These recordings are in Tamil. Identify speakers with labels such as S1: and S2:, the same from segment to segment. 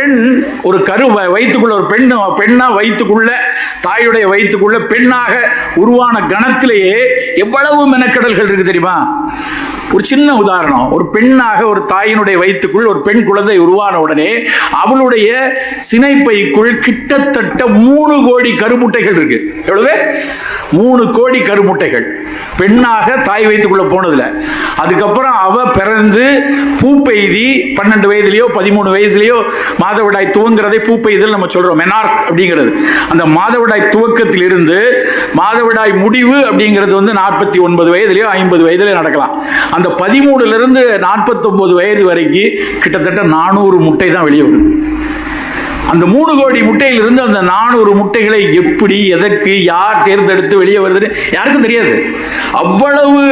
S1: பெண் ஒரு வயிற்றுக்குள்ள ஒரு பெண்ணா வயிற்றுக்குள்ள தாயுடைய வயிற்றுக்குள்ள பெண்ணாக உருவான கணத்திலேயே எவ்வளவு மெனக்கடல்கள் இருக்கு தெரியுமா? ஒரு சின்ன உதாரணம், ஒரு பெண்ணாக ஒரு தாயினுடைய வயிற்றுக்குள் ஒரு பெண் குழந்தை உருவான உடனே அவளுடைய சினைப்பைக்குள் கிட்டத்தட்ட 3 கோடி கருமுட்டைகள் இருக்கு. எவ்வளவு? 3 கோடி கருமுட்டைகள் பெண்ணாக தாய் வயிற்றுக்குள்ள போனதுல. அதுக்கப்புறம் அவ பிறந்து பூப்பெய்தி 12 வயதுலயோ 13 வயசுலயோ மாதவிடாய் துவங்குறதை பூப்பெய்தல் நம்ம சொல்றோம், மெனார்க் அப்படிங்கிறது. அந்த மாதவிடாய் துவக்கத்தில் இருந்து மாதவிடாய் முடிவு அப்படிங்கிறது 49 வயதுலயோ 50 வயதுலயோ நடக்கலாம். அந்த 13 இருந்து 49 வயது வரைக்கும் கிட்டத்தட்ட 400 முட்டை தான் வெளியே வருது. அந்த 3 கோடி முட்டையிலிருந்து அந்த 400 முட்டைகளை எப்படி, எதற்கு, யார் தேர்ந்தெடுத்து வெளியே வருதுன்னு யாருக்கும் தெரியாது. அவ்வளவு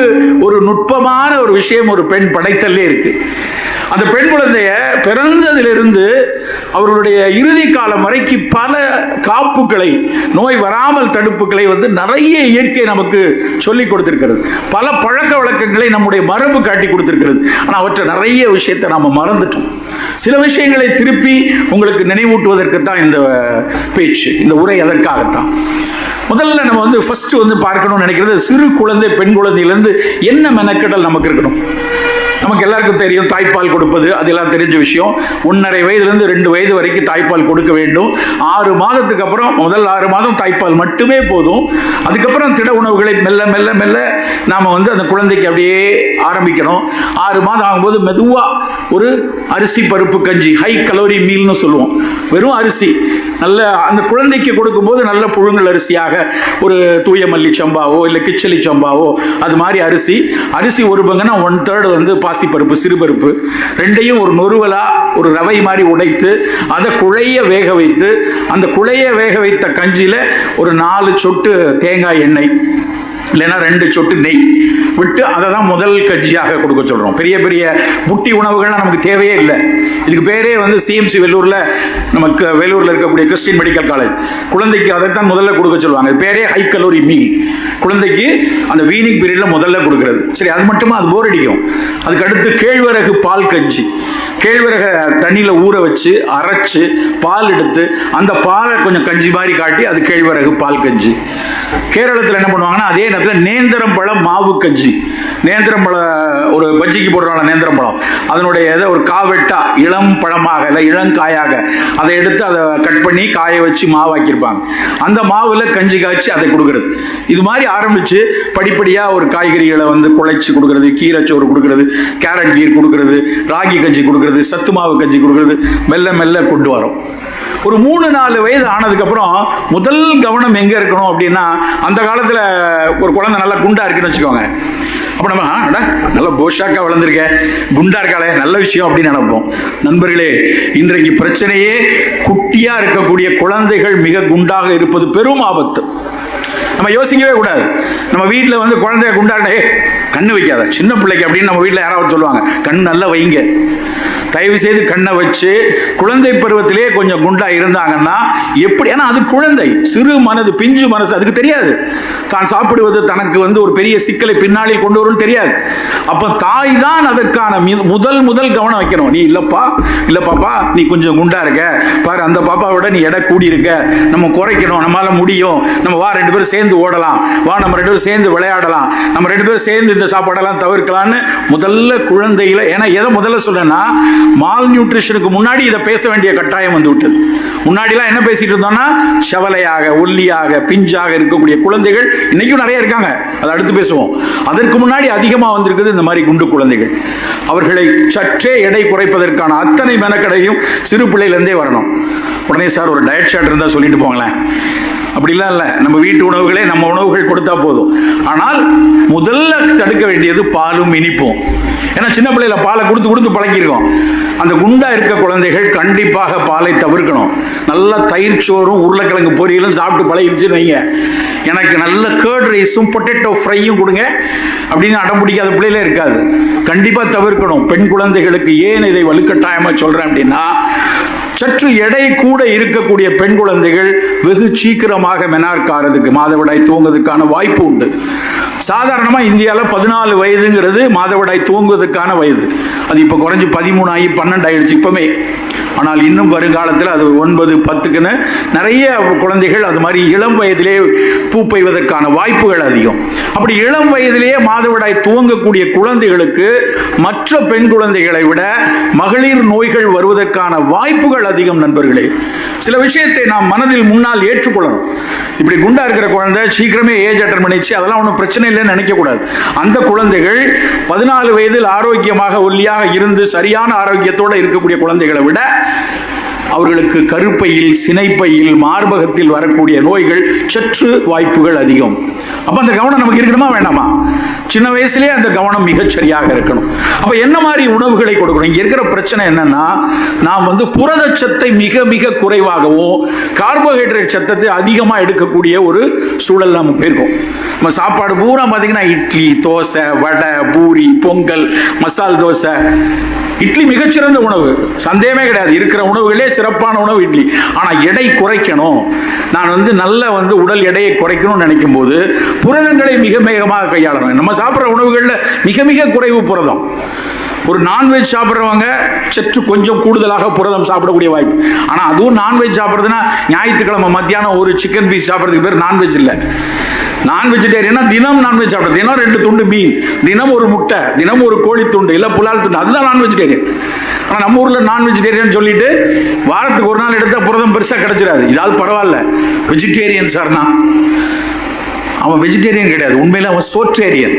S1: ஒரு நுட்பமான ஒரு விஷயம் ஒரு பெண் படைத்தல்லே இருக்கு. அந்த பெண் குழந்தைய பிறந்ததிலிருந்து அவர்களுடைய இறுதி காலம் வரைக்கும் பல காப்புகளை, நோய் வராமல் தடுப்புகளை நிறைய இயற்கை நமக்கு சொல்லிக் கொடுத்திருக்கிறது. பல பழக்க வழக்கங்களை நம்முடைய மரபு காட்டி கொடுத்திருக்கிறது. ஆனால் அவற்றை நிறைய விஷயத்தை நாம மறந்துட்டோம். சில விஷயங்களை திருப்பி உங்களுக்கு நினைவூட்டுவதற்கு தான் இந்த பேச்சு, இந்த உரை அதற்காகத்தான். முதல்ல நம்ம ஃபர்ஸ்ட் பார்க்கணும்னு நினைக்கிறது, சிறு குழந்தை பெண் குழந்தையிலிருந்து என்ன மெனக்கெடல் நமக்கு இருக்கணும். நமக்கு எல்லாருக்கும் தெரியும், தாய்ப்பால் கொடுப்பது அதெல்லாம் தெரிஞ்ச விஷயம். 1.5 வயதுலேருந்து 2 வயது வரைக்கும் தாய்ப்பால் கொடுக்க வேண்டும். 6 மாதத்துக்கு அப்புறம், முதல் 6 மாதம் தாய்ப்பால் மட்டுமே போதும். அதுக்கப்புறம் திட உணவுகளை மெல்ல மெல்ல மெல்ல நாம் அந்த குழந்தைக்கு அப்படியே ஆரம்பிக்கணும். 6 மாதம் ஆகும்போது மெதுவாக ஒரு அரிசி பருப்பு கஞ்சி, ஹை கலோரி மீல்னு சொல்லுவோம், வெறும் அரிசி, நல்ல அந்த குழந்தைக்கு கொடுக்கும்போது நல்ல புழுங்கல் அரிசியாக ஒரு தூய மல்லி சம்பாவோ இல்லை கிச்சலி சம்பாவோ அது மாதிரி அரிசி 1 பங்குனா 1/3 பாசிப்பருப்பு, சிறுபருப்பு, ரெண்டையும் ஒரு நொறுவலா ஒரு ரவை மாதிரி உடைத்து அதை குழைய வேக வைத்து, அந்த குழைய வேக வைத்த கஞ்சியில ஒரு 4 சொட்டு தேங்காய் எண்ணெய் இல்லைன்னா 2 சொட்டு நெய் விட்டு அதை தான் முதல் கஞ்சியாக கொடுக்க சொல்றோம். பெரிய பெரிய புட்டி உணவுகள்லாம் நமக்கு தேவையே இல்லை. இதுக்கு பேரே சிஎம்சி வெள்ளூர்ல, நமக்கு வேலூர்ல இருக்கக்கூடிய கிறிஸ்டியன் மெடிக்கல் காலேஜ், குழந்தைக்கு அதைத்தான் முதல்ல கொடுக்க சொல்லுவாங்க. பேரே ஹை கலோரி மீல். குழந்தைக்கு அந்த வீனிங் பீரியட்ல முதல்ல கொடுக்கிறது. சரி, அது மட்டுமா? அது போர் அடிக்கும். அதுக்கு அடுத்து கேழ்வரகு பால் கஞ்சி. கேழ்வரக தண்ணியில ஊற வச்சு அரைச்சு பால் எடுத்து அந்த பாலை கொஞ்சம் கஞ்சி மாதிரி காட்டி அது கேழ்வரகு பால் கஞ்சி. கேரளத்தில் என்ன பண்ணுவாங்கன்னா, அதே நேரத்தில் நேந்திரம் பழம் மாவு கஞ்சி. நேந்திரம் பழம் ஒரு பஜ்ஜிக்கு போடுறாங்க, நேந்திரம் பழம் அதனுடைய ஒரு காவெட்டா இளம் பழமாக இல்லை இளங்காயாக அதை எடுத்து அதை கட் பண்ணி காய வச்சு மாவாக்கியிருப்பாங்க. அந்த மாவுல கஞ்சி காய்ச்சி அதை கொடுக்கறது. இது மாதிரி ஆரம்பிச்சு படிப்படியா ஒரு காய்கறிகளை குழைச்சி கொடுக்கறது, கீரை சோறு கொடுக்கறது, கேரட் கீர் கொடுக்கறது, ராகி கஞ்சி கொடுக்கறது, சத்து மாவு கஞ்சி கொடுக்கறது, மெல்ல மெல்ல கொண்டு வரும். ஒரு 3-4 வயது ஆனதுக்கு அப்புறம் முதல் கவனம் எங்க இருக்கணும் அப்படின்னா, அந்த காலத்துல ஒரு குழந்தை நல்லா குண்டா இருக்குன்னு வச்சுக்கோங்க. அப்ப நம்ம நல்ல போஷாக்கா வளர்ந்துருக்க, குண்டா இருக்காளே, நல்ல விஷயம் அப்படின்னு நினைப்போம். நண்பர்களே, இன்றைக்கு பிரச்சனையே குட்டியா இருக்கக்கூடிய குழந்தைகள் மிக குண்டாக இருப்பது பெரும் ஆபத்து. நம்ம யோசிக்கவே கூடாது. நம்ம வீட்டில் குழந்தைய குண்டாக கண்ணு வைக்காத, சின்ன பிள்ளைக்கு அப்படின்னு நம்ம வீட்டில் யாராவது சொல்லுவாங்க, கண் நல்லா வைங்க. தயவு செய்து கண்ணை வச்சு குழந்தை பருவத்திலே கொஞ்சம் குண்டா இருந்தாங்கன்னா எப்படி? ஏன்னா அது குழந்தை, சிறு மனது, பிஞ்சு மனசு, அதுக்கு தெரியாது தான் சாப்பிடுவது தனக்கு ஒரு பெரிய சிக்கலை பின்னாளில் கொண்டு வரும் தெரியாது. அப்ப தாய் தான் அதற்கான முதல் கவனம் வைக்கணும். நீ இல்ல பாப்பா, நீ கொஞ்சம் குண்டா இருக்க பாரு, அந்த பாப்பாவோட நீ எடை கூடி இருக்க, நம்ம குறைக்கணும், நம்மளால முடியும், நம்ம வா 2 பேரும் சேர்ந்து ஓடலாம், வா நம்ம 2 பேரும் சேர்ந்து விளையாடலாம், நம்ம 2 பேரும் சேர்ந்து இந்த சாப்பாடெல்லாம் தவிர்க்கலாம்னு முதல்ல குழந்தையில. ஏன்னா எதை முதல்ல சொல்றேன்னா, மால் நியூட்ரிஷனுக்கு முன்னாடி இதை பேச வேண்டிய கட்டாயம் விட்டது. முன்னாடிலாம் என்ன பேசிட்டு இருந்தோம்னா, செவலையாக, ஒல்லியாக, பிஞ்சாக இருக்கக்கூடிய குழந்தைகள் இன்னைக்கும் நிறைய இருக்காங்க, அதை அடுத்து பேசுவோம். அதற்கு முன்னாடி அதிகமாக வந்திருக்குது இந்த மாதிரி குண்டு குழந்தைகள். அவர்களை சற்றே எடை குறைப்பதற்கான அத்தனை மெனக்கடையும் சிறு பிள்ளையிலிருந்தே வரணும். உடனே சார் ஒரு டயட் சார்ட் இருந்தால் சொல்லிட்டு போங்களேன், அப்படிலாம் இல்லை. நம்ம வீட்டு உணவுகளே நம்ம உணவுகள் கொடுத்தா போதும். ஆனால் முதல்ல தடுக்க வேண்டியது பாலும் இனிப்பும். ஏன்னா சின்ன பிள்ளையில பாலை கொடுத்து பழகிருக்கோம். அந்த குண்டா இருக்க குழந்தைகள் கண்டிப்பாக பாலை தவிர்க்கணும். நல்ல தயிர் சோறும் உருளைக்கிழங்கு பொரியலும் சாப்பிட்டு பழகிருச்சுன்னு வைங்க, எனக்கு நல்ல கேர்ட் ரைஸும் பொட்டேட்டோ ஃப்ரையும் கொடுங்க அப்படின்னு அடம் பிடிக்காத பிள்ளையில இருக்காது. கண்டிப்பா தவிர்க்கணும். பெண் குழந்தைகளுக்கு ஏன் இதை வலுக்கட்டாயமா சொல்றேன் அப்படின்னா, சற்று எடை கூட இருக்கக்கூடிய பெண் குழந்தைகள் வெகு சீக்கிரமாக மெனார்க்காரதுக்கு, மாதவிடாய் தூங்குறதுக்கான வாய்ப்பு உண்டு. சாதாரணமா இந்தியாவில் 14 வயதுங்கிறது மாதவிடாய் துவங்குவதற்கான வயது. அது இப்ப குறைஞ்சு 13 ஆகி 12 ஆயிடுச்சு இப்பவுமே. ஆனால் இன்னும் வருங்காலத்தில் அது 9, 10க்குன்னு நிறைய குழந்தைகள் அது மாதிரி இளம் வயதிலே பூ பெய்வதற்கான வாய்ப்புகள் அதிகம். அப்படி இளம் வயதிலேயே மாதவிடாய் துவங்கக்கூடிய குழந்தைகளுக்கு மற்ற பெண் குழந்தைகளை விட மகளிர் நோய்கள் வருவதற்கான வாய்ப்புகள் அதிகம். நண்பர்களே, சில விஷயத்தை நாம் மனதில் முன்னால் ஏற்றுக்கொள்ளணும். இப்படி குண்டா இருக்கிற குழந்தை சீக்கிரமே ஏஜ் அட்டன் பண்ணிச்சு, அதெல்லாம் ஒன்றும் பிரச்சனை இல்லைன்னு நினைக்க கூடாது. அந்த குழந்தைகள் 14 வயதில் ஆரோக்கியமாக ஒல்லியாக இருந்து சரியான ஆரோக்கியத்தோடு இருக்கக்கூடிய குழந்தைகளை விட அவர்களுக்கு கருப்பையில், சினைப்பையில், மார்பகத்தில் வரக்கூடிய நோய்கள் சற்று வாய்ப்புகள் அதிகம். அப்ப அந்த கவனம் நமக்கு இருக்கணுமா வேண்டாமா? சின்ன வயசுலேயே அந்த கவனம் மிகச் சரியாக இருக்கணும். அப்ப என்ன மாதிரி உணவுகளை கொடுக்கணும்? இங்க இருக்கிற பிரச்சனை என்னன்னா, நாம் புரதச்சத்தை மிக மிக குறைவாகவும் கார்போஹைட்ரேட் சத்தத்தை அதிகமாக எடுக்கக்கூடிய ஒரு சூழல் நம்ம போயிருக்கோம். நம்ம சாப்பாடு பூரா பார்த்தீங்கன்னா இட்லி, தோசை, வடை, பூரி, பொங்கல், மசால் தோசை. இட்லி மிகச்சிறந்த உணவு, சந்தேகமே கிடையாது. இருக்கிற உணவுகளே சிறப்பான உணவு இட்லி. ஆனா எடை குறைக்கணும், நான் நல்ல உடல் எடையை குறைக்கணும்னு நினைக்கும் போது புரதங்களை மிக வேகமாக கையாளணும். நம்ம சாப்பிட்ற உணவுகள்ல மிக மிக குறைவு புரதம். ஒரு நான்வெஜ் சாப்பிட்றவங்க சற்று கொஞ்சம் கூடுதலாக புரதம் சாப்பிடக்கூடிய வாய்ப்பு. ஆனா அதுவும் நான்வெஜ் சாப்பிட்றதுன்னா ஞாயிற்றுக்கிழமை மத்தியானம் ஒரு சிக்கன் பீஸ் சாப்பிட்றதுக்கு பேர் நான்வெஜ் இல்லை. நான் வெஜிடேரியனா தினம் நான்வெஜ் சாப்பிட்றது, தினம் 2 துண்டு மீன், தினம் ஒரு முட்டை, தினம் ஒரு கோழி துண்டு, இல்லை புலால் துண்டு, அதுதான் நான் வெஜிடேரியன். ஆனால் நம்ம ஊரில் நான் வெஜிடேரியன் சொல்லிட்டு வாரத்துக்கு ஒரு நாள் எடுத்தால் புரதம் பெருசாக கிடைச்சிடாது. இதாவது பரவாயில்ல, வெஜிடேரியன் சார்னா அவன் வெஜிடேரியன் கிடையாது, உண்மையில அவன் சோற்றேரியன்.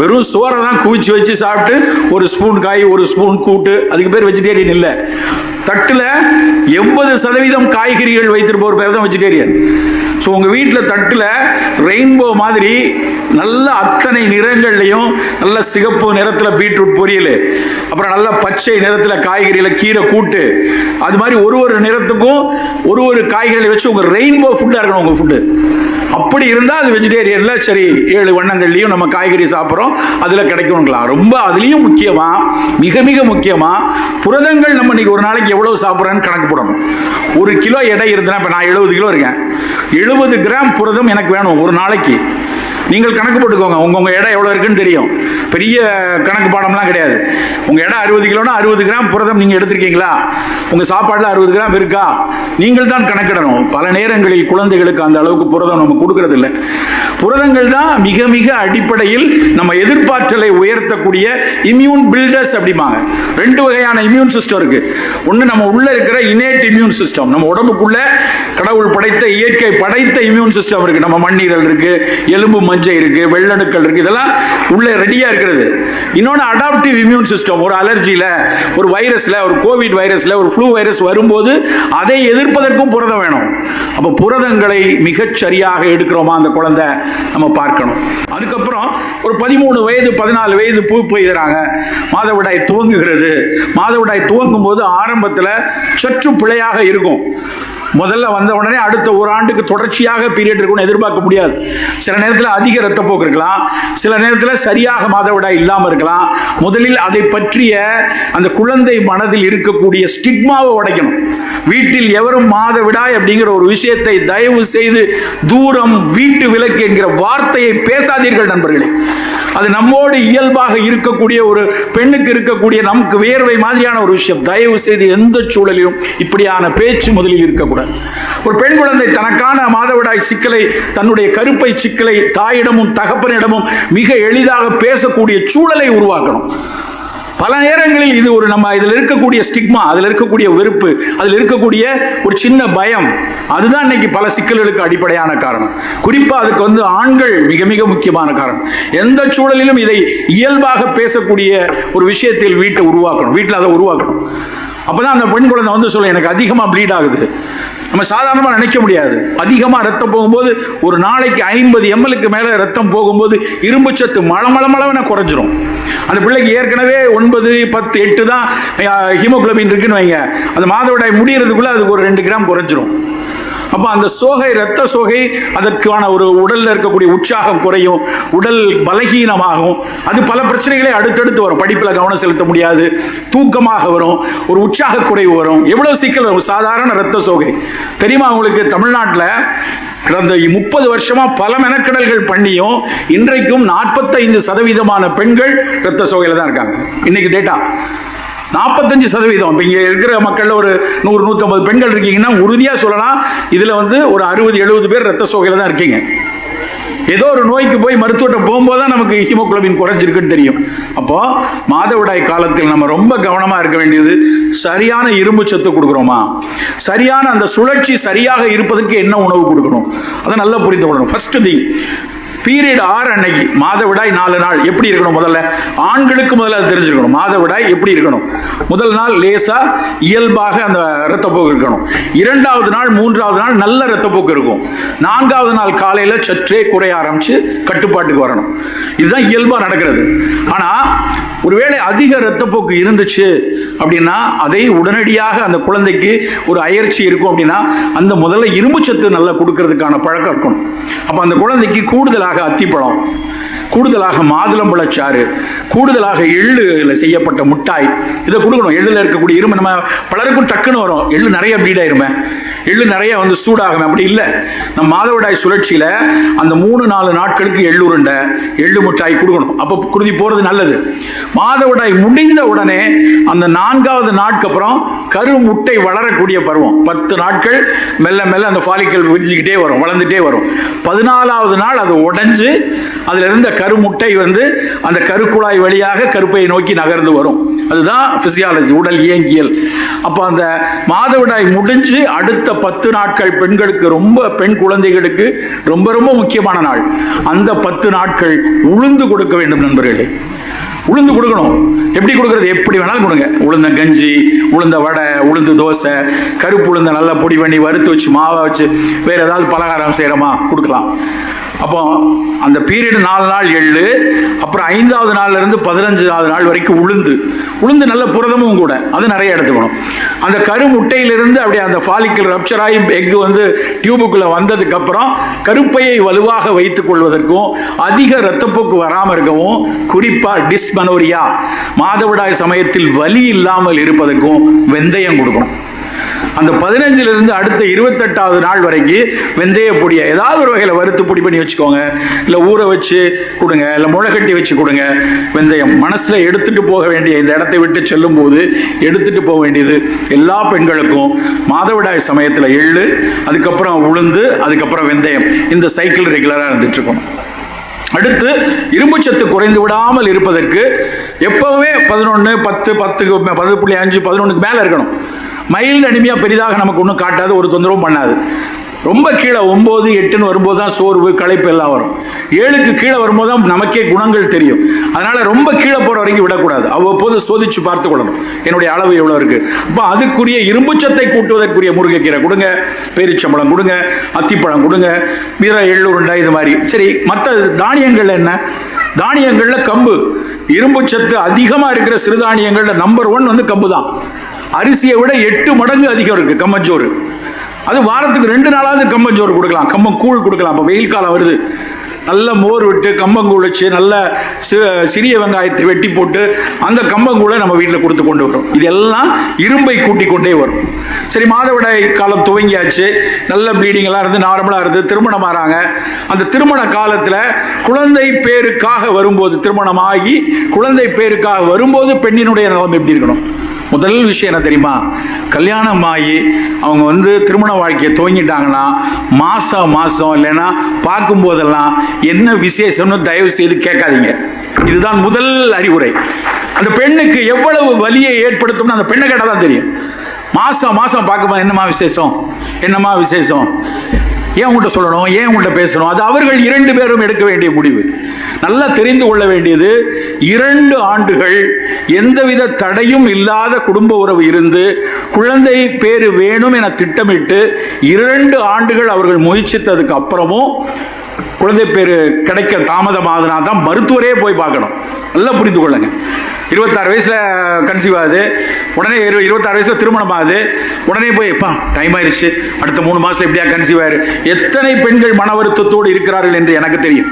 S1: வெறும் சோறை தான் குவிச்சு வச்சு சாப்பிட்டு ஒரு ஸ்பூன் காய், ஒரு ஸ்பூன் கூட்டு, அதுக்கு பேர் வெஜிடேரியன் இல்லை. தட்டில் 80% காய்கறிகள் வைத்திருப்பவர் பேர் தான் வெஜிடேரியன். ஸோ உங்கள் வீட்டில் தட்டில் ரெயின்போ மாதிரி நல்ல அத்தனை நிறங்கள்லையும் நல்ல சிகப்பு நிறத்தில் பீட்ரூட் பொரியல், அப்புறம் நல்ல பச்சை நிறத்தில் காய்கறியில் கீரை கூட்டு, அது மாதிரி ஒரு நிறத்துக்கும் ஒரு காய்கறிகளை வச்சு உங்கள் ரெயின்போ ஃபுட்டாக இருக்கணும் உங்கள் ஃபுட்டு. அப்படி இருந்தால் அது வெஜிடேரியன்ல சரி 7 வண்ணங்கள்லையும் நம்ம காய்கறி சாப்பிட்றோம், அதில் கிடைக்கணுங்களா. ரொம்ப அதுலேயும் மிக மிக முக்கியமாக புரதங்கள் நம்ம இன்னைக்கு ஒரு நாளைக்கு எவ்வளவு சாப்பிட்றோன்னு கணக்கு போடணும். 1 கிலோ எடை இருந்ததுன்னா, இப்போ நான் 70 கிலோ இருக்கேன், 70 கிராம் புரதம் எனக்கு வேணும் ஒரு நாளைக்கு. நீங்கள் கணக்கு போட்டுக்கோங்க, உங்க எடை எவ்வளவு இருக்குன்னு தெரியும். பெரிய கணக்கு பாடம்லாம் கிடையாது. உங்க எடை 60 கிலோனா 60 கிராம் புரதம் நீங்க எடுத்திருக்கீங்களா? உங்க சாப்பாடுல 60 கிராம் இருக்கா? நீங்கள் தான் கணக்கிடணும். பல நேரங்களில் குழந்தைகளுக்கு அந்த அளவுக்கு புரதம் நம்ம கொடுக்கறது இல்லை. புரதங்கள் தான் மிக மிக அடிப்படையில் நம்ம எதிர்ப்பாற்றலை உயர்த்தக்கூடிய இம்யூன் பில்டர்ஸ் அப்படிம்பாங்க. 2 வகையான இம்யூன் சிஸ்டம் இருக்கு. ஒன்று நம்ம உள்ள இருக்கிற இன்னேட் இம்யூன் சிஸ்டம், நம்ம உடம்புக்குள்ள கடவுள் படைத்த இயற்கை படைத்த இம்யூன் சிஸ்டம் இருக்கு. நம்ம மண்ணீரல் இருக்கு, எலும்பு மஞ்சை இருக்கு, வெள்ளணுக்கள் இருக்கு, இதெல்லாம் உள்ள ரெடியா இருக்கிறது. இன்னொன்று அடாப்டிவ் இம்யூன் சிஸ்டம், ஒரு அலர்ஜியில, ஒரு வைரஸ்ல, ஒரு கோவிட் வைரஸ்ல, ஒரு ஃப்ளூ வைரஸ் வரும்போது அதை எதிர்ப்பதற்கும் புரதம் வேணும். அப்ப புரதங்களை மிகச் சரியாக எடுக்கிறோமா அந்த குழந்தை நம்ம பார்க்கணும். அதுக்கப்புறம் ஒரு 13 வயது 14 வயது பூ பெய்கிறாங்க, மாதவிடாய் துவங்குகிறது. மாதவிடாய் துவங்கும் போது ஆரம்பத்தில் சற்று பிழையாக இருக்கும். முதல்ல வந்த உடனே அடுத்த ஒரு ஆண்டுக்கு தொடர்ச்சியாக பீரியட் இருக்கும்னு எதிர்பார்க்க முடியாது. சில நேரத்தில் அதிக ரத்தப்போக்கு இருக்கலாம், சில நேரத்தில் சரியாக மாதவிடாய் இல்லாமல் இருக்கலாம். முதலில் அதை பற்றிய அந்த குழந்தை மனதில் இருக்கக்கூடிய ஸ்டிக்மாவை உடைக்கணும். வீட்டில் எவரும் மாதவிடாய் அப்படிங்கிற ஒரு விஷயத்தை தயவு செய்து தூரம், வீட்டு விலக்கு என்கிற வார்த்தையை பேசாதீர்கள் நண்பர்களே. அது நம்மோடு இயல்பாக இருக்கக்கூடிய ஒரு பெண்ணுக்கு இருக்கக்கூடிய நமக்கு வேர்வை மாதிரியான ஒரு விஷயம். தயவு செய்து எந்த சூழலிலும் இப்படியான பேச்சு முதலில் இருக்கக்கூடாது. ஒரு பெண் குழந்தை தனக்கான மாதவிடாய் சிக்கலை, தன்னுடைய கருப்பை சிக்கலை தாயிடமும் தகப்பனிடமும் மிக எளிதாக பேசக்கூடிய சூழலை உருவாக்கணும். பல நேரங்களில் இது ஒரு நம்ம இதில் இருக்கக்கூடிய ஸ்டிக்மா, அதில் இருக்கக்கூடிய வெறுப்பு, அதில் இருக்கக்கூடிய ஒரு சின்ன பயம், அதுதான் இன்னைக்கு பல சிக்கல்களுக்கு அடிப்படையான காரணம். குறிப்பா அதுக்கு ஆண்கள் மிக மிக முக்கியமான காரணம். எந்த சூழலிலும் இதை இயல்பாக பேசக்கூடிய ஒரு விஷயத்தில் வீட்டை உருவாக்கணும், வீட்டில் அதை உருவாக்கணும். அப்பதான் அந்த பெண் குழந்தை சொல்ல, எனக்கு அதிகமா ப்ளீட் ஆகுது. நம்ம சாதாரணமாக நினைக்க முடியாது. அதிகமாக ரத்தம் போகும்போது ஒரு நாளைக்கு 50 ml மேலே ரத்தம் போகும்போது இரும்பு சத்து மளமளமளவென குறைஞ்சிரும். அந்த பிள்ளைக்கு ஏற்கனவே 9, 10, 8 தான் ஹீமோகுளோபின் இருக்குன்னு வைங்க. அந்த மாதவிடாய் முடியறதுக்குள்ள அதுக்கு ஒரு 2 கிராம் குறைஞ்சிரும். அப்ப அந்த சோகை, இரத்த சோகை, அதற்கான ஒரு உடல்ல இருக்கக்கூடிய உற்சாகம் குறையும், உடல் பலகீனமாகும். அது பல பிரச்சனைகளை அடுத்தடுத்து வரும். படிப்புல கவனம் செலுத்த முடியாது, தூக்கமாக வரும், ஒரு உற்சாக குறைவு வரும். எவ்வளவு சிக்கல் வரும். சாதாரண இரத்த சோகை தெரியுமா உங்களுக்கு? தமிழ்நாட்டில் கடந்த 30 வருஷமா பல மெனக்கடல்கள் பண்ணியும் இன்றைக்கும் 45% பெண்கள் இரத்த சோகையில தான் இருக்காங்க. இன்னைக்கு டேட்டா 45%. இங்க இருக்கிற மக்கள்ல ஒரு 100-150 பெண்கள் இருக்கீங்கன்னா உறுதியா சொல்லலாம், இதுல ஒரு 60-70 பேர் இரத்த சோகையில தான் இருக்கீங்க. ஏதோ ஒரு நோய்க்கு போய் மருத்துவத்தை போகும்போது தான் நமக்கு ஹீமோகுளோபின் குறைஞ்சிருக்குன்னு தெரியும். அப்போ மாதவிடாய் காலத்தில் நம்ம ரொம்ப கவனமா இருக்க வேண்டியது, சரியான இரும்பு சத்து கொடுக்குறோமா, சரியான அந்த சுழற்சி சரியாக இருப்பதற்கு என்ன உணவு கொடுக்கணும், அதை நல்லா புரிந்து கொள்ளணும். ஃபர்ஸ்ட் திங், பீரியட் 6 அன்னைக்கு மாதவிடாய் 4 நாள் எப்படி இருக்கணும்? முதல்ல ஆண்களுக்கு முதல்ல அது தெரிஞ்சுக்கணும். மாதவிடாய் எப்படி இருக்கணும்? முதல் நாள் லேசா இயல்பாக அந்த இரத்தப்போக்கு இருக்கணும். 2வது நாள் 3வது நாள் நல்ல இரத்தப்போக்கு இருக்கும். 4வது நாள் காலையில சற்றே குறைய ஆரம்பிச்சு கட்டுப்பாட்டுக்கு வரணும். இதுதான் இயல்பா நடக்கிறது. ஆனா ஒருவேளை அதிக இரத்தப்போக்கு இருந்துச்சு அப்படின்னா அதை உடனடியாக அந்த குழந்தைக்கு ஒரு அயற்சி இருக்கும் அப்படின்னா அந்த முதல்ல இரும்பு சத்து நல்லா கொடுக்கறதுக்கான பழக்கம் இருக்கணும். அப்ப அந்த குழந்தைக்கு கூடுதலாக அத்திப்பழம், கூடுதலாக மாதுளம்பழச்சாறு, கூடுதலாக எள்ளுல செய்யப்பட்ட முட்டாய் இதை கொடுக்கணும். எள்ளுல இருக்கக்கூடிய இரும்பு நம்ம பலருக்கும் டக்குன்னு வரும், எள்ளு நிறைய பீடாயிருமே, எள்ளு நிறைய சூடாகும். அப்படி இல்லை. நம்ம மாதவிடாய் சுழற்சியில அந்த 3-4 நாட்களுக்கு எள்ளு உருண்டை, எள்ளு முட்டாய் கொடுக்கணும். அப்போ குருதி போறது நல்லது. மாதவிடாய் முடிந்த உடனே அந்த 4வது நாட்கு அப்புறம் கரு முட்டை வளரக்கூடிய பருவம் 10 நாட்கள் மெல்ல மெல்ல அந்த ஃபாலிக்கல் விரிஞ்சுக்கிட்டே வரும், வளர்ந்துட்டே வரும். 14வது நாள் அது உடைஞ்சு அதுல இருந்த கருமுட்டை அந்த கருக்குழாய் வழியாக கருப்பையை நோக்கி நகர்ந்து வரும். அதுதான் பிசியாலஜி, உடல் இயங்கியல். அப்ப அந்த மாதவிடாய் முடிஞ்சு அடுத்த 10 நாட்கள் பெண்களுக்கு, ரொம்ப பெண் குழந்தைகளுக்கு ரொம்ப ரொம்ப முக்கியமான நாள். அந்த 10 நாட்கள் உளுந்து கொடுக்க வேண்டும் நண்பர்களே. உளுந்து கொடுக்கணும். எப்படி கொடுக்கறது? எப்படி வேணாலும் கொடுங்க. உளுந்த கஞ்சி, உளுந்த வடை, உளுந்து தோசை, கருப்பு உளுந்த நல்லா பொடி பண்ணி வறுத்து வச்சு மாவை வச்சு வேற ஏதாவது பலகாரம் செய்யறோமா கொடுக்கலாம். அப்போ அந்த பீரியட் 4 நாள் எள்ளு, அப்புறம் 5வது நாள்ல இருந்து 15வது நாள் வரைக்கும் உளுந்து நல்ல புரதமும் கூட, அது நிறைய எடுத்துக்கணும். அந்த கரு முட்டையிலிருந்து அப்படியே அந்த ஃபாலிக்கல் ரப்சர் ஆகி எக் டியூபுக்குள்ள வந்ததுக்கு அப்புறம் கருப்பையை வலுவாக வைத்துக் கொள்வதற்கும் அதிக இரத்தப்போக்கு வராமல் இருக்கவும், குறிப்பா டிஸ்மெனோரியா மாதவிடாய் சமயத்தில் வலி இல்லாமல் இருப்பதற்கும் வெந்தயம் கொடுக்கணும். அந்த 15லிருந்து அடுத்த 28வது நாள் வரைக்கும் வெந்தய பொடியை ஏதாவது ஒரு வகையில் வறுத்து பொடி பண்ணி வச்சுக்கோங்க, இல்லை ஊற வச்சு கொடுங்க, இல்லை முளைகட்டி வச்சு கொடுங்க. வெந்தயம் மனசுல எடுத்துட்டு போக வேண்டிய, இந்த இடத்தை விட்டு செல்லும் போது எடுத்துட்டு போக வேண்டியது எல்லா பெண்களுக்கும் மாதவிடாய் சமயத்தில் எள்ளு, அதுக்கப்புறம் உளுந்து, அதுக்கப்புறம் வெந்தயம். இந்த சைக்கிள் ரெகுலரா இருந்துட்டு இருக்கணும். அடுத்து இரும்புச்சத்து குறைந்து விடாமல் இருப்பதற்கு எப்பவுமே 11, 10, 10.5, 11க்கு மேல இருக்கணும். மைல்டு அனிமியா பெரிதாக நமக்கு ஒன்றும் காட்டாது, ஒரு தொந்தரவும் பண்ணாது. ரொம்ப கீழே 9, 8ன்னு வரும்போது தான் சோர்வு, களைப்பு எல்லாம் வரும். 7க்கு கீழே வரும்போது தான் நமக்கே குணங்கள் தெரியும். அதனால ரொம்ப கீழே போற வரைக்கும் விடக்கூடாது. அவ்வப்போது சோதிச்சு பார்த்து கொள்ளணும் என்னுடைய அளவு எவ்வளவு இருக்கு. அப்போ அதுக்குரிய இரும்புச்சத்தை கூட்டுவதற்குரிய முருங்கைக்கீரை கொடுங்க, பேரிச்சம்பழம் கொடுங்க, அத்திப்பழம் கொடுங்க, வீர எள்ளுருண்டை, இது மாதிரி. சரி, மற்ற தானியங்கள் என்ன? தானியங்கள்ல கம்பு, இரும்புச்சத்து அதிகமா இருக்கிற சிறுதானியங்கள்ல நம்பர் 1 கம்பு தான். அரிசியை விட 8 மடங்கு அதிகம் இருக்கு கம்மஞ்சோறு. அது வாரத்துக்கு 2 நாளாவது கம்பஞ்சோறு கொடுக்கலாம், கம்பங்கூழ் கொடுக்கலாம். இப்போ வெயில் காலம் வருது, நல்ல மோர் விட்டு கம்பங்கூழ் வச்சு நல்ல சிறிய வெங்காயத்தை வெட்டி போட்டு அந்த கம்பங்கூழை நம்ம வீட்டில் கொடுத்து கொண்டு வரும். இதெல்லாம் இரும்பை கூட்டிக் கொண்டே வரும். சரி, மாதவிடாய் காலம் துவங்கியாச்சு, நல்ல ப்ளீடிங் எல்லாம் இருந்து நார்மலாக இருந்து திருமணம் ஆறாங்க. அந்த திருமண காலத்தில் குழந்தை பேருக்காக வரும்போது, திருமணமாகி குழந்தை பேருக்காக வரும்போது பெண்ணினுடைய நிலைமை எப்படி இருக்கணும்? முதல் விஷயம் என்ன தெரியுமா? கல்யாணம் ஆகி அவங்க திருமண வாழ்க்கையை துவங்கிட்டாங்கன்னா மாசம் இல்லைன்னா பார்க்கும் போதெல்லாம் என்ன விசேஷம்னு தயவு செய்து கேட்காதீங்க. இதுதான் முதல் அறிவுரை. அந்த பெண்ணுக்கு எவ்வளவு வலியை ஏற்படுத்தும்னு அந்த பெண்ணை கேட்டால் தான் தெரியும். மாசம் பார்க்கும்போது என்னமா விசேஷம், ஏன் உங்கள்கிட்ட சொல்லணும், ஏன் உங்கள்கிட்ட பேசணும்? அது அவர்கள் 2 பேரும் எடுக்க வேண்டிய முடிவு. நல்லா தெரிந்து கொள்ள வேண்டியது, 2 ஆண்டுகள் எந்தவித தடையும் இல்லாத குடும்ப உறவு இருந்து குழந்தை பேரு வேணும் என திட்டமிட்டு 2 ஆண்டுகள் அவர்கள் முயற்சித்ததுக்கு அப்புறமும் குழந்தை பேர் கிடைக்க தாமதமாகுதுனா தான் மருத்துவரே போய் பார்க்கணும். நல்லா புரிந்து கொள்ளுங்க. 26 வயசுல கன்சீவ் ஆகுது, உடனே 26 வயசுல திருமணம் ஆகுது, உடனே போய் டைம் ஆயிடுச்சு, அடுத்த 3 மாசத்துல எப்படியா கன்சீவ் ஆயிரு. எத்தனை பெண்கள் மன வருத்தத்தோடு இருக்கிறார்கள் என்று எனக்கு தெரியும்.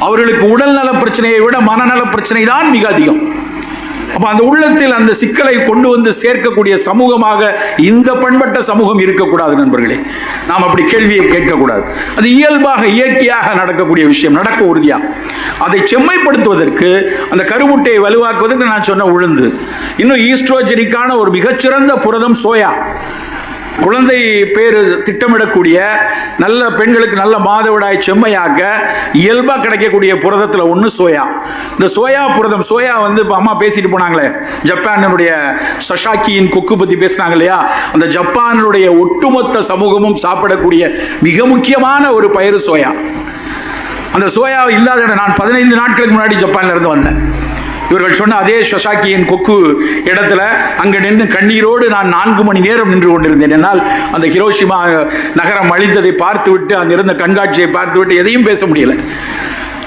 S1: அவர்களுக்கு உடல் நல பிரச்சனையை விட மனநல பிரச்சனை தான் மிக அதிகம். அப்ப அந்த உள்ளத்தில் அந்த சிக்கலை கொண்டு வந்து சேர்க்கக்கூடிய சமூகமாக இந்த பண்பட்ட சமூகம் இருக்கக்கூடாது நண்பர்களே. நாம் அப்படி கேள்வியை கேட்கக்கூடாது. அது இயல்பாக இயற்கையாக நடக்கக்கூடிய விஷயம், நடக்க உறுதியா. அதை செம்மைப்படுத்துவதற்கு, அந்த கருமுட்டையை வலுவாக்குவதற்கு நான் சொன்ன உளுந்து, இன்னும் ஈஸ்ட்ரோஜெனிக்கான ஒரு மிகச்சிறந்த புரதம் சோயா. குழந்தை பேரு திட்டமிடக்கூடிய நல்ல பெண்களுக்கு நல்ல மாதவிடாய் செம்மையாக்க இயல்பா கிடைக்கக்கூடிய புரதத்துல ஒண்ணு சோயா. இந்த சோயா புரதம், சோயா வந்து அம்மா பேசிட்டு போனாங்களே, ஜப்பானுடைய சஷாக்கியின் கொக்கு பத்தி பேசினாங்க இல்லையா, அந்த ஜப்பானுடைய ஒட்டுமொத்த சமூகமும் சாப்பிடக்கூடிய மிக முக்கியமான ஒரு பயிர் சோயா. அந்த சோயா இல்லாத நான் 15 நாட்களுக்கு முன்னாடி ஜப்பான்ல இருந்து வந்தேன். இவர்கள் சொன்ன அதே ஷொசாக்கியின் கொக்கு இடத்துல அங்க நின்று கண்ணீரோடு நான் 4 மணி நேரம் நின்று கொண்டிருந்தேன். என்னால் அந்த ஹிரோஷிமா நகரம் அழிந்ததை பார்த்துவிட்டு, அங்கிருந்த கண்காட்சியை பார்த்துவிட்டு எதையும் பேச முடியல.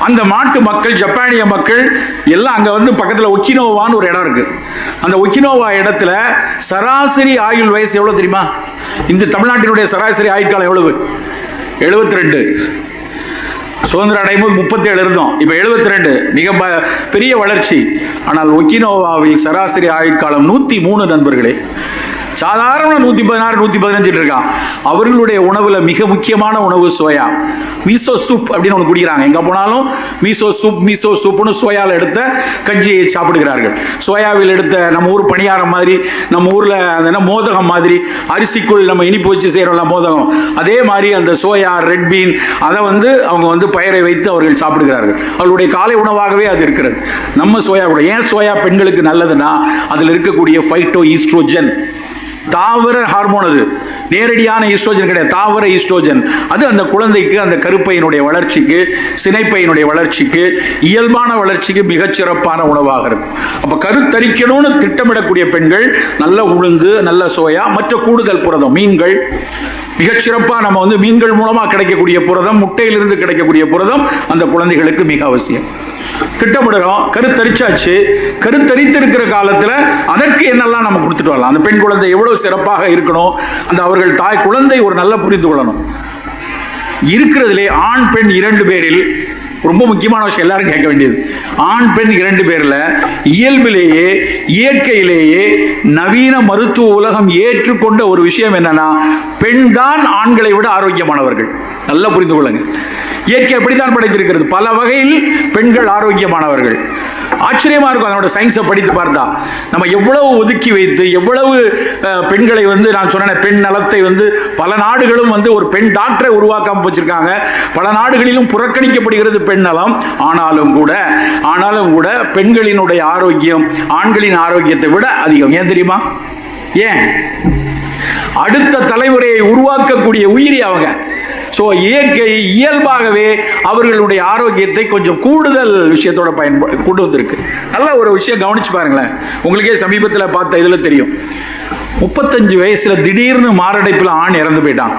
S1: அந்த நாட்டு மக்கள், ஜப்பானிய மக்கள் எல்லாம் அங்க வந்து பக்கத்துல ஒக்கினோவான்னு ஒரு இடம் இருக்கு. அந்த ஒக்கினோவா இடத்துல சராசரி ஆயுள் வயசு எவ்வளவு தெரியுமா? இந்த தமிழ்நாட்டினுடைய சராசரி ஆயுட்காலம் எவ்வளவு? 72. சுதந்திரம் அடையும்போது 37 இருந்தோம், இப்ப 72. மிக பெரிய வளர்ச்சி. ஆனால் ஒக்கினோவாவில் சராசரி ஆயுட்காலம் 103 நண்பர்களே. சாதாரண 116 115 இருக்கான். அவர்களுடைய உணவுல மிக முக்கியமான உணவு சோயா. மீசோ சூப் அப்படின்னு ஒன்று குடிக்கிறாங்க. எங்க போனாலும் மீசோ சூப்னு சோயாவில் எடுத்த கஞ்சியை சாப்பிடுகிறார்கள். சோயாவில் எடுத்த நம்ம ஊர் பணியாரம் மாதிரி, நம்ம ஊர்ல அந்த மோதகம் மாதிரி, அரிசிக்குள் நம்ம இனிப்பு வச்சு செய்யறோம்ல மோதகம், அதே மாதிரி அந்த சோயா ரெட் பீன் அதை வந்து அவங்க வந்து பயிரை வைத்து அவர்கள் சாப்பிடுகிறார்கள். அவர்களுடைய காலை உணவாகவே அது இருக்கிறது. நம்ம சோயா கூட ஏன் சோயா பெண்களுக்கு நல்லதுன்னா, அதில் இருக்கக்கூடிய ஃபைட்டோ ஈஸ்ட்ரோஜன், தாவர ஹார்மோன், அது நேரடியான ஈஸ்ட்ரோஜன் கிடையாது, தாவர ஈஸ்ட்ரோஜன். அது அந்த குழந்தைக்கு, அந்த கருப்பையினுடைய வளர்ச்சிக்கு, சினைப்பையினுடைய வளர்ச்சிக்கு, இயல்பான வளர்ச்சிக்கு மிகச்சிறப்பான உணவாக இருக்கும். அப்ப கருத்தரிக்கணும்னு திட்டமிடக்கூடிய பெண்கள் நல்ல உளுந்து, நல்ல சோயா, மற்ற கூடுதல் புரதம், மீன்கள் மிகச்சிறப்பா நம்ம வந்து மீன்கள் மூலமா கிடைக்கக்கூடிய புரதம், முட்டையிலிருந்து கிடைக்கக்கூடிய புரதம் அந்த குழந்தைகளுக்கு மிக அவசியம். திட்டமிடுறோம், கருத்தரிச்சாச்சு. கருத்தரித்திருக்கிற காலத்துல அதற்கு என்னெல்லாம் நம்ம கொடுத்துட்டு வரலாம், அந்த பெண் குழந்தை எவ்வளவு சிறப்பாக இருக்கணும், அந்த அவர்கள் தாய் குழந்தை ஒரு நல்ல புரிந்து கொள்ளணும். இருக்கிறதுலே ஆண் பெண் 2 பேரில் ரொம்ப முக்கியமான விஷயம் எல்லாரும் கேட்க வேண்டியது, ஆண் பெண் 2 பேர்ல இயல்பிலேயே இயற்கையிலேயே நவீன மருத்துவ உலகம் ஏற்றுக்கொண்ட ஒரு விஷயம் என்னன்னா, பெண் தான் ஆண்களை விட ஆரோக்கியமானவர்கள். நல்லா புரிந்து கொள்ளுங்க. இயற்கை அப்படித்தான் படைத்திருக்கிறது. பல வகையில் பெண்கள் ஆரோக்கியமானவர்கள். ஆச்சரியமா இருக்கும் அதனோட சயின்ஸை படித்து பார்த்தா. நம்ம எவ்வளவு ஒதுக்கி வைத்து, எவ்வளவு பெண்களை வந்து, நான் சொன்ன பெண் நலத்தை வந்து பல நாடுகளும் வந்து ஒரு பெண் டாக்டரை உருவாக்காம வச்சிருக்காங்க. பல நாடுகளிலும் புறக்கணிக்கப்படுகிறது பெண் நலம். ஆனாலும் கூட பெண்களினுடைய ஆரோக்கியம் ஆண்களின் ஆரோக்கியத்தை விட அதிகம். ஏன் தெரியுமா? ஏன்? அடுத்த தலைமுறையை உருவாக்கக்கூடிய உயிரி அவங்க. சோ இயற்கை இயல்பாகவே அவர்களுடைய ஆரோக்கியத்தை கொஞ்சம் கூடுதல் விஷயத்தோட கொண்டு வந்திருக்கு. நல்ல ஒரு விஷயம் கவனிச்சு பாருங்களேன். உங்களுக்கே சமீபத்தில் பார்த்த இதுல தெரியும். 35 வயசுல திடீர்னு மாரடைப்புல ஆண் இறந்து போயிட்டான்.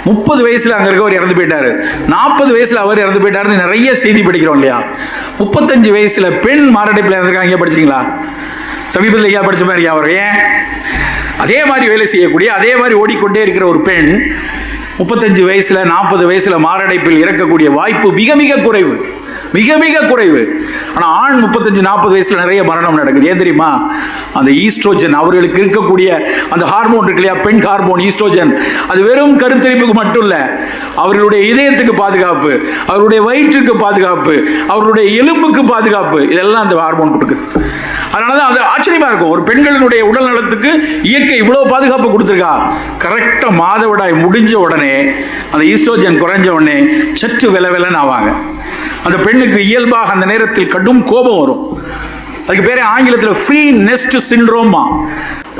S1: 30 வயசுல அங்க இருக்கவர் இறந்து போயிட்டாரு. 40 வயசுல அவர் இறந்து போயிட்டாருன்னு நிறைய செய்தி படிக்கிறோம் இல்லையா? 35 வயசுல பெண் மாரடைப்புல இறந்துருக்காங்க. படிச்சீங்களா? சமீபத்தில் ஐயா படிச்ச மாதிரி அவர். ஏன்? அதே மாதிரி வேலை செய்யக்கூடிய, அதே மாதிரி ஓடிக்கொண்டே இருக்கிற ஒரு பெண் 35 வயசுல 40 வயசுல மாரடைப்பில் இறக்கக்கூடிய வாய்ப்பு மிக மிக குறைவு, மிக மிக குறைவு. ஆனா ஆண் 35-40 வயசுல நிறைய மரணம் நடக்குது. ஏன் தெரியுமா? அந்த ஈஸ்ட்ரோஜன், அவர்களுக்கு இருக்கக்கூடிய அந்த ஹார்மோன் இருக்கு இல்லையா, பெண் ஹார்மோன் ஈஸ்ட்ரோஜன், அது வெறும் கருத்தரிப்புக்கு மட்டும் இல்ல, அவர்களுடைய இதயத்துக்கு பாதுகாப்பு, அவருடைய வயிற்றுக்கு பாதுகாப்பு, அவருடைய எலும்புக்கு பாதுகாப்பு, இதெல்லாம் அந்த ஹார்மோன் கொடுக்குது. அதனாலதான் அது ஆச்சரியமா இருக்கும். ஒரு பெண்களினுடைய உடல் நலத்துக்கு இயற்கை இவ்வளவு பாதுகாப்பு கொடுத்திருக்கா. கரெக்டா மாதவிடாய் முடிஞ்ச உடனே அந்த ஈஸ்ட்ரோஜன் குறைஞ்ச உடனே சற்று வெலவெலன்னு ஆவாங்க. அந்த பெண்ணுக்கு இயல்பாக அந்த நேரத்தில் கடும் கோபம் வரும். அதுக்கு பேரே ஆங்கிலத்தில் ஃப்ரீ நெஸ்ட் சிண்ட்ரோமா.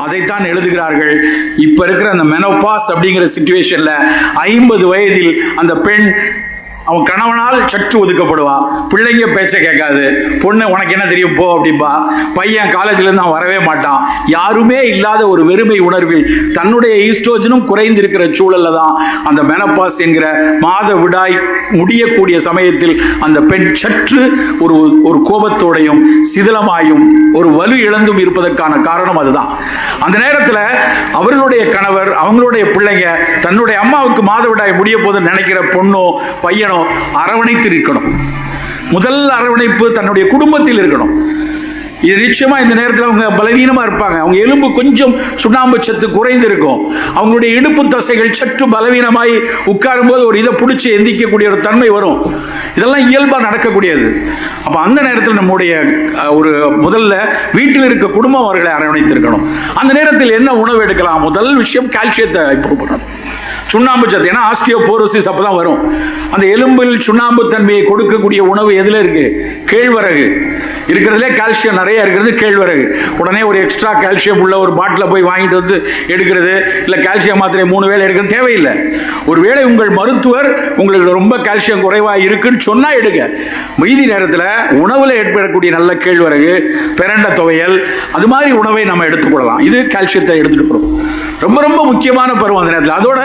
S1: அதைத்தான் எழுதுகிறார்கள். இப்ப இருக்கிற அந்த மெனோபாஸ் அப்படிங்கிற சிச்சுவேஷன்ல 50 வயதில் அந்த பெண் அவன் கணவனால் சற்று ஒதுக்கப்படுவான். பிள்ளைங்க பேச்ச கேட்காது. பொண்ணு உனக்கு என்ன தெரியும் போ அப்படின்பா. பையன் காலேஜ்ல இருந்து அவன் வரவே மாட்டான். யாருமே இல்லாத ஒரு வெறுமை உணர்வில் தன்னுடைய ஈஸ்ட்ரோஜனும் குறைந்திருக்கிற சூழல்ல தான் அந்த மெனபாஸ் என்கிற மாத விடாய் முடியக்கூடிய சமயத்தில் அந்த பெண் சற்று ஒரு கோபத்தோடையும் சிதிலமாயும் ஒரு வலு இழந்தும் இருப்பதற்கான காரணம் அதுதான். அந்த நேரத்தில் அவர்களுடைய கணவர், அவங்களுடைய பிள்ளைங்க தன்னுடைய அம்மாவுக்கு மாதவிடாய் முடிய போது நினைக்கிற பொண்ணோ பையனோ அரவணைத்து இருக்கணும். முதல் அரவணைப்பு தன்னுடைய குடும்பத்தில் இருக்கணும். இது நிச்சயமா இந்த நேரத்தில் அவங்க பலவீனமா இருப்பாங்க. அவங்க எலும்பு கொஞ்சம் சுண்ணாம்பு சத்து குறைந்து இருக்கும். அவங்களுடைய இடுப்பு தசைகள் சற்று பலவீனமாய் உட்காரும் போது ஒரு இதை பிடிச்சி எந்திக்கக்கூடிய ஒரு தன்மை வரும். இதெல்லாம் இயல்பா நடக்கக்கூடியது. அப்ப அந்த நேரத்தில் நம்முடைய ஒரு முதல்ல வீட்டில் இருக்க குடும்பம் அவர்களை அரவணைத்திருக்கணும். அந்த நேரத்தில் என்ன உணவு எடுக்கலாம்? முதல் விஷயம் கால்சியத்தை இம்ப்ரூவ் பண்ணணும். சுண்ணாம்பு சத்து, ஏன்னா ஆஸ்டியோபோரோசிஸ் அப்பதான் வரும். அந்த எலும்பில் சுண்ணாம்பு தன்மையை கொடுக்கக்கூடிய உணவு எதுல இருக்கு? கேழ்வரகு இருக்கிறதுலே கால்சியம் நிறைய இருக்கிறது கேழ்வரகு. உடனே ஒரு எக்ஸ்ட்ரா கால்சியம் உள்ள ஒரு பாட்டில் போய் வாங்கிட்டு வந்து எடுக்கிறது, இல்லை கால்சியம் மாத்திரை 3 வேளை எடுக்கிறது தேவையில்லை. ஒருவேளை உங்கள் மருத்துவர் உங்களுக்கு ரொம்ப கால்சியம் குறைவாக இருக்குன்னு சொன்னா எடுங்க. மீதி நேரத்தில் உணவுல ஏற்படக்கூடிய நல்ல கேழ்வரகு, பிரண்ட துவையல், அது மாதிரி உணவை நம்ம எடுத்துக்கொள்ளலாம். இது கால்சியத்தை எடுத்துட்டு போறோம். ரொம்ப ரொம்ப முக்கியமான பருவம் அந்த நேரத்தில். அதோட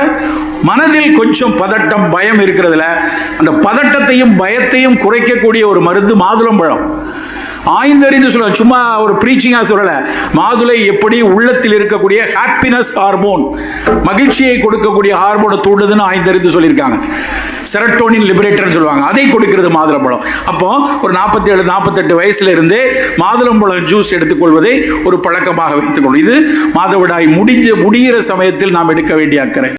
S1: மனதில் கொஞ்சம் பதட்டம், பயம் இருக்கிறதுல அந்த பதட்டத்தையும் பயத்தையும் குறைக்கக்கூடிய ஒரு மருந்து மாதுளம்பழம். ஆய்ந்தறிந்து சொல்ல, சும்மா ஒரு பிரீச்சிங்கா சொல்லல. மாதுளை எப்படி உள்ளத்தில் இருக்கக்கூடிய ஹாப்பினஸ் ஹார்மோன், மகிழ்ச்சியை கொடுக்கக்கூடிய ஹார்மோனை தூண்டுதுன்னு ஆய்ந்தறிந்து சொல்லியிருக்காங்க. செரட்டோனின் லிபரேட்டர் சொல்லுவாங்க, அதை கொடுக்கிறது மாதுளம்பழம். அப்போ ஒரு 47-48 வயசுல இருந்தே மாதுளம்பழம் ஜூஸ் எடுத்துக்கொள்வதை ஒரு பழக்கமாக வைத்துக்கொள்ளும். இது மாதவிடாய் முடிகிற சமயத்தில் நாம் எடுக்க வேண்டிய அக்கறை.